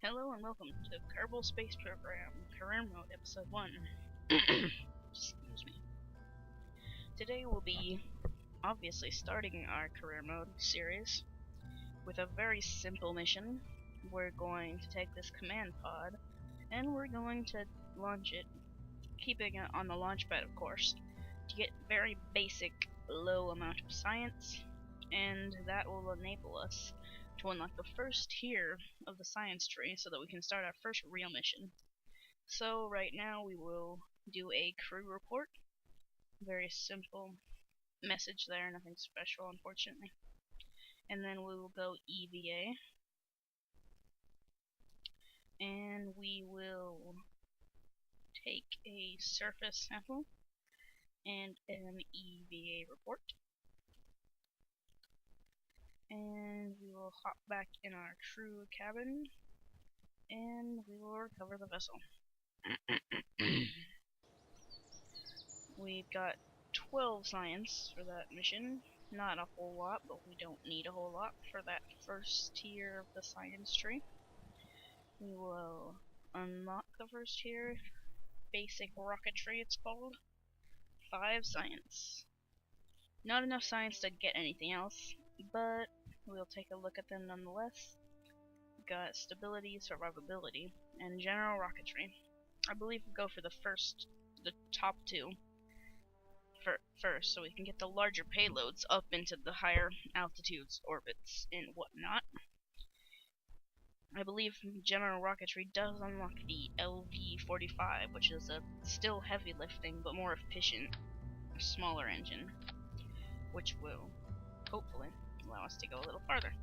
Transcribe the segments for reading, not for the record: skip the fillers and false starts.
Hello and welcome to Kerbal Space Program, Career Mode, Episode 1. Excuse me. Today we'll be obviously starting our Career Mode series with a very simple mission. We're going to take this command pod and we're going to launch it, keeping it on the launch pad of course, to get very basic low amount of science, and that will enable us to unlock the first tier of the science tree so that we can start our first real mission. So right now we will do a crew report. Very simple message there, nothing special unfortunately. And then we will go EVA. And we will take a surface sample and an EVA report. And we will hop back in our crew cabin and we will recover the vessel. We've got 12 science for that mission. Not a whole lot, but we don't need a whole lot for that first tier of the science tree. We will unlock the first tier, basic rocketry it's called. 5 science. Not enough science to get anything else, but we'll take a look at them nonetheless. Got stability, survivability, and general rocketry. I believe we'll go for the top two first, so we can get the larger payloads up into the higher altitudes, orbits, and whatnot. I believe general rocketry does unlock the LV-45, which is a still heavy lifting but more efficient, smaller engine, which will hopefully allow us to go a little farther.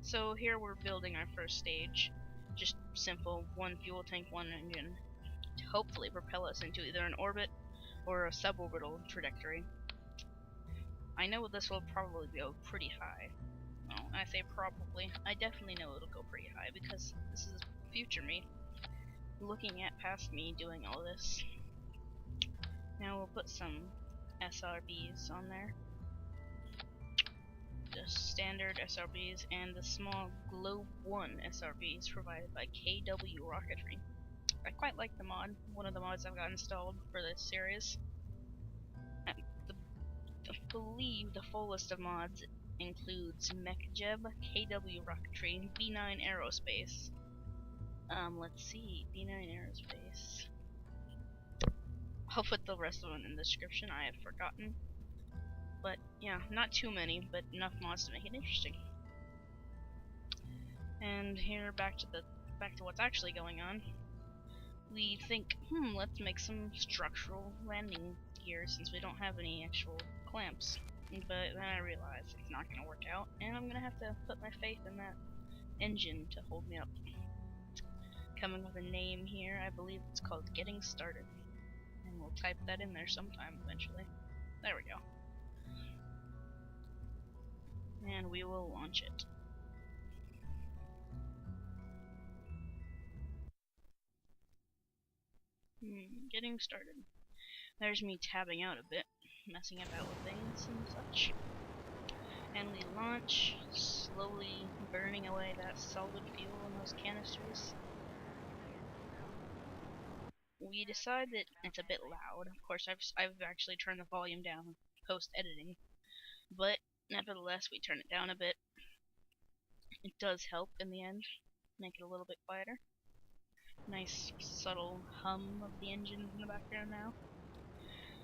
So here we're building our first stage. Just simple, one fuel tank, one engine, to hopefully propel us into either an orbit or a suborbital trajectory. I know this will probably go pretty high. Well, I say probably. I definitely know it'll go pretty high because this is future me looking at past me doing all this. Now we'll put some SRBs on there. The standard SRBs and the small Globe 1 SRBs provided by KW Rocketry. I quite like the mod, one of the mods I've got installed for this series. I believe the full list of mods includes MechJeb, KW Rocketry, B9 Aerospace. Let's see, B9 Aerospace. I'll put the rest of them in the description, I have forgotten. But yeah, not too many, but enough mods to make it interesting. And here back to what's actually going on. We think, let's make some structural landing gear since we don't have any actual clamps. But then I realized it's not going to work out, and I'm going to have to put my faith in that engine to hold me up. Coming with a name here, I believe it's called Getting Started. And we'll type that in there sometime eventually. There we go. And we will launch it. Getting started. There's me tabbing out a bit, messing about with things and such. And we launch, slowly burning away that solid fuel in those canisters. We decide that it's a bit loud. Of course, I've actually turned the volume down post-editing, but nevertheless, we turn it down a bit. It does help in the end, make it a little bit quieter. Nice subtle hum of the engine in the background now.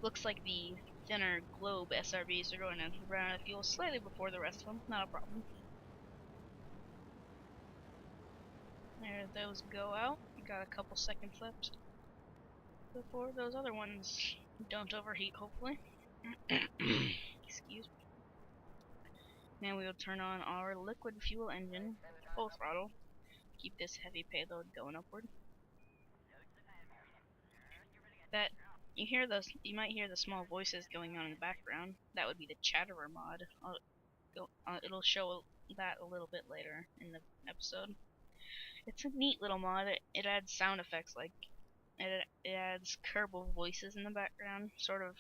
Looks like the thinner Globe SRBs are going to run out of fuel slightly before the rest of them, not a problem. There those go out. Got a couple seconds left before those other ones don't overheat, hopefully. Excuse me. Now we will turn on our liquid fuel engine, full throttle. Keep this heavy payload going upward. You might hear the small voices going on in the background. That would be the Chatterer mod. It'll show that a little bit later in the episode. It's a neat little mod. It adds sound effects, like it adds Kerbal voices in the background, sort of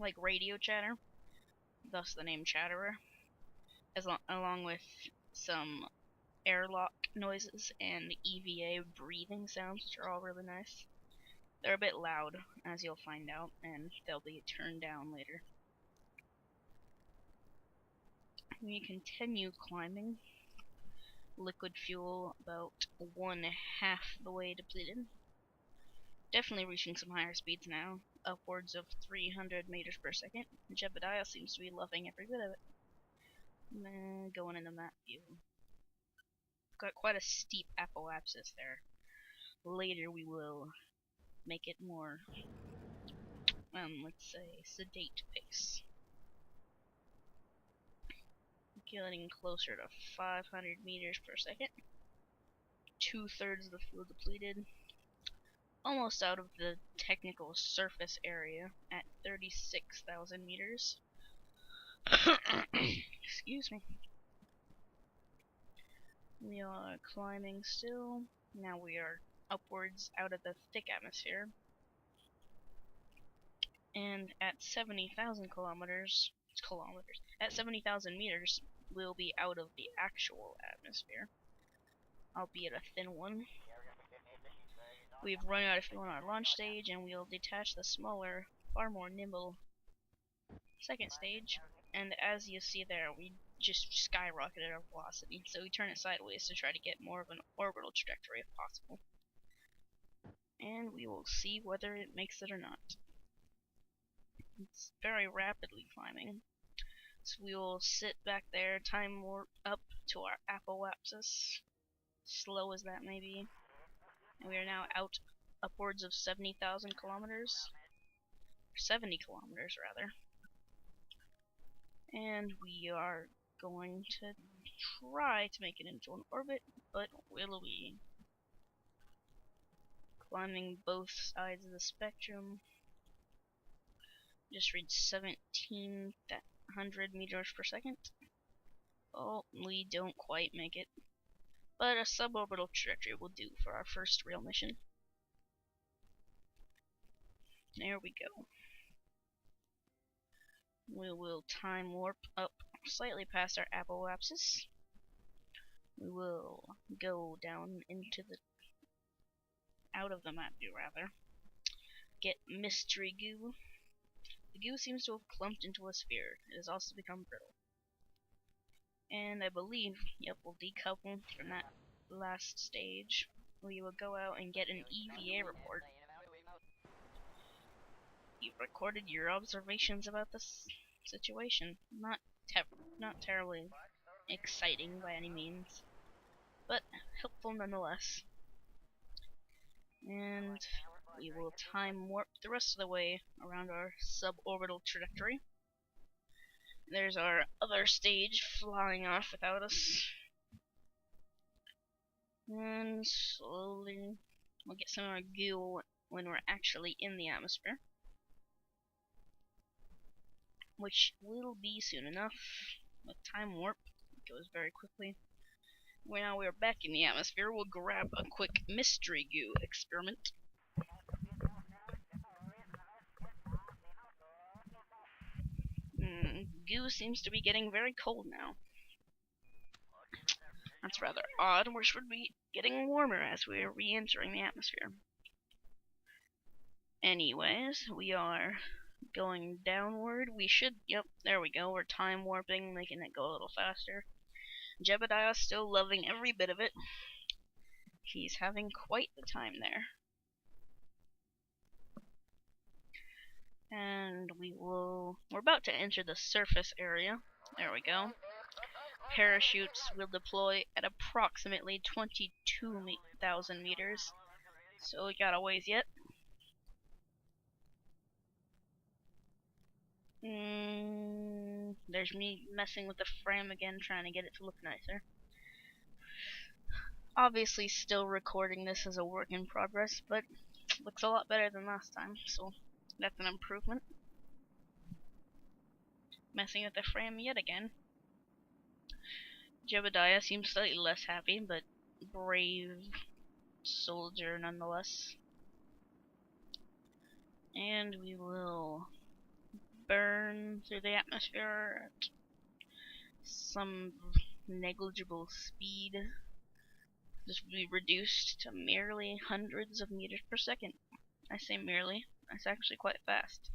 like radio chatter, thus the name Chatterer, along with some airlock noises and EVA breathing sounds, which are all really nice. They're a bit loud, as you'll find out, and they'll be turned down later. We continue climbing. Liquid fuel about 1/2 the way depleted. Definitely reaching some higher speeds now, upwards of 300 meters per second. Jebediah seems to be loving every bit of it. Going into map view. Got quite a steep apoapsis there. Later we will make it more, let's say, sedate pace. Getting closer to 500 meters per second. 2/3 of the fuel depleted. Almost out of the technical surface area at 36,000 meters. Excuse me. We are climbing still. Now we are upwards out of the thick atmosphere. And at 70,000 at 70,000 meters, we'll be out of the actual atmosphere, albeit a thin one. We've run out of fuel on our launch stage, and we'll detach the smaller, far more nimble second stage. And as you see there, we just skyrocketed our velocity, so we turn it sideways to try to get more of an orbital trajectory if possible. And we will see whether it makes it or not. It's very rapidly climbing. So we will sit back there, time warp up to our apoapsis, slow as that may be. And we are now out upwards of 70,000 kilometers. 70 kilometers, rather. And we are going to try to make it into an orbit, but will we? Climbing both sides of the spectrum. Just reached 1700 meters per second. Oh, we don't quite make it. But a suborbital trajectory will do for our first real mission. There we go. We will time warp up slightly past our apoapsis. We will go down into the out of the map view rather. Get mystery goo. The goo seems to have clumped into a sphere. It has also become brittle. And I believe, yep, we'll decouple from that last stage. We will go out and get an EVA report. You've recorded your observations about this situation. Not terribly exciting by any means, but helpful nonetheless. And we will time warp the rest of the way around our suborbital trajectory. There's our other stage flying off without us. And slowly we'll get some of our goo when we're actually in the atmosphere, which will be soon enough. With time warp, it goes very quickly. Now we're back in the atmosphere, we'll grab a quick mystery goo experiment. Goo seems to be getting very cold now. That's rather odd. We should be getting warmer as we are re-entering the atmosphere. Anyways, we are going downward. We should, yep, there we go. We're time warping, making it go a little faster. Jebediah's still loving every bit of it. He's having quite the time there. And we're about to enter the surface area. There we go. Parachutes will deploy at approximately 22,000 meters. So we got a ways yet. There's me messing with the frame again, trying to get it to look nicer. Obviously still recording this as a work in progress, but looks a lot better than last time, so that's an improvement. Messing with the frame yet again. Jebediah seems slightly less happy, but brave soldier nonetheless. And we will burn through the atmosphere at some negligible speed. just be reduced to merely hundreds of meters per second. I say merely, that's actually quite fast.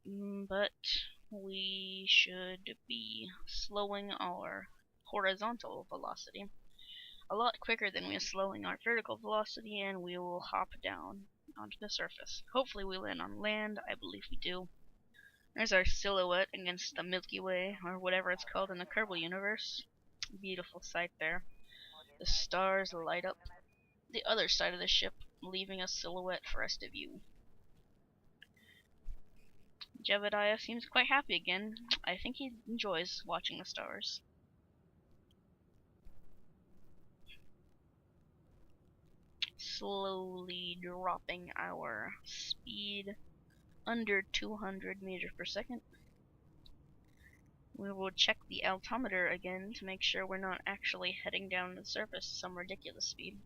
But we should be slowing our horizontal velocity a lot quicker than we are slowing our vertical velocity, and we will hop down onto the surface. Hopefully we land on land. I believe we do. There's our silhouette against the Milky Way, or whatever it's called in the Kerbal universe. Beautiful sight there. The stars light up the other side of the ship, leaving a silhouette for us to view. Jebediah seems quite happy again. I think he enjoys watching the stars. Slowly dropping our speed under 200 meters per second. We will check the altimeter again to make sure we're not actually heading down the surface at some ridiculous speed.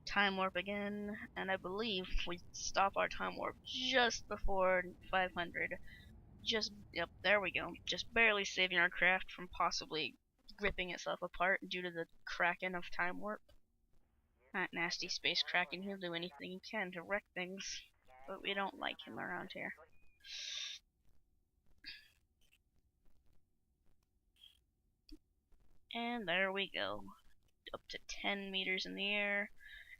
Time warp again, and I believe we stop our time warp just before 500. Yep, there we go. Just barely saving our craft from possibly ripping itself apart due to the kraken of time warp. That nasty space kraken, he'll do anything he can to wreck things, but we don't like him around here. And there we go. Up to 10 meters in the air,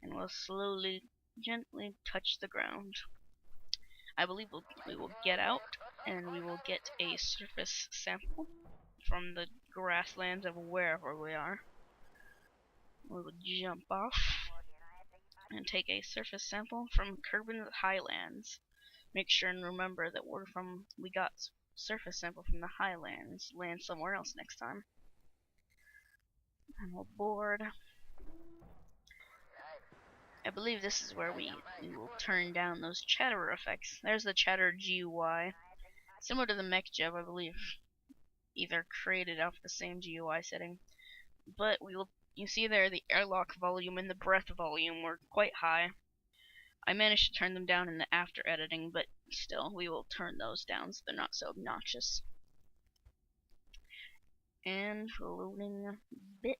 and we'll slowly, gently touch the ground. I believe we will get out, and we will get a surface sample from the grasslands of wherever we are. We will jump off and take a surface sample from Kerbal Highlands. Make sure and remember that we got surface sample from the Highlands. Land somewhere else next time. And we'll board. I believe this is where we will turn down those chatter effects. There's the chatter GUI. Similar to the MechJeb, I believe. Either created off the same GUI setting. But you see there the airlock volume and the breath volume were quite high. I managed to turn them down in the after editing, but still, we will turn those down so they're not so obnoxious. And loading a bit.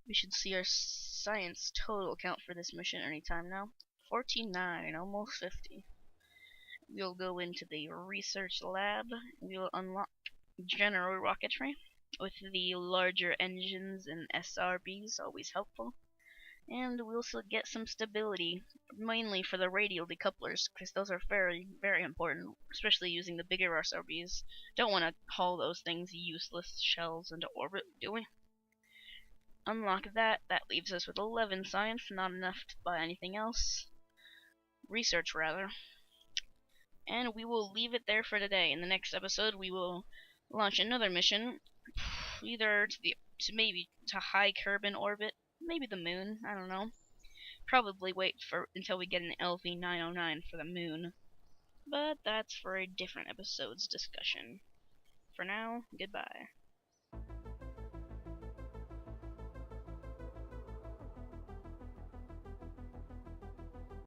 We should see our science total count for this mission anytime now. 49, almost 50. We'll go into the research lab. We'll unlock general rocketry with the larger engines and SRBs, always helpful. And we'll also get some stability, mainly for the radial decouplers, because those are very, very important, especially using the bigger SRBs. Don't want to haul those things useless shells into orbit, do we? Unlock that. That leaves us with 11 science, not enough to buy anything else. Research, rather. And we will leave it there for today. In the next episode, we will launch another mission, either to maybe to high Kerbal orbit, maybe the moon. I don't know. Probably wait until we get an LV-909 for the moon. But that's for a different episode's discussion. For now, goodbye.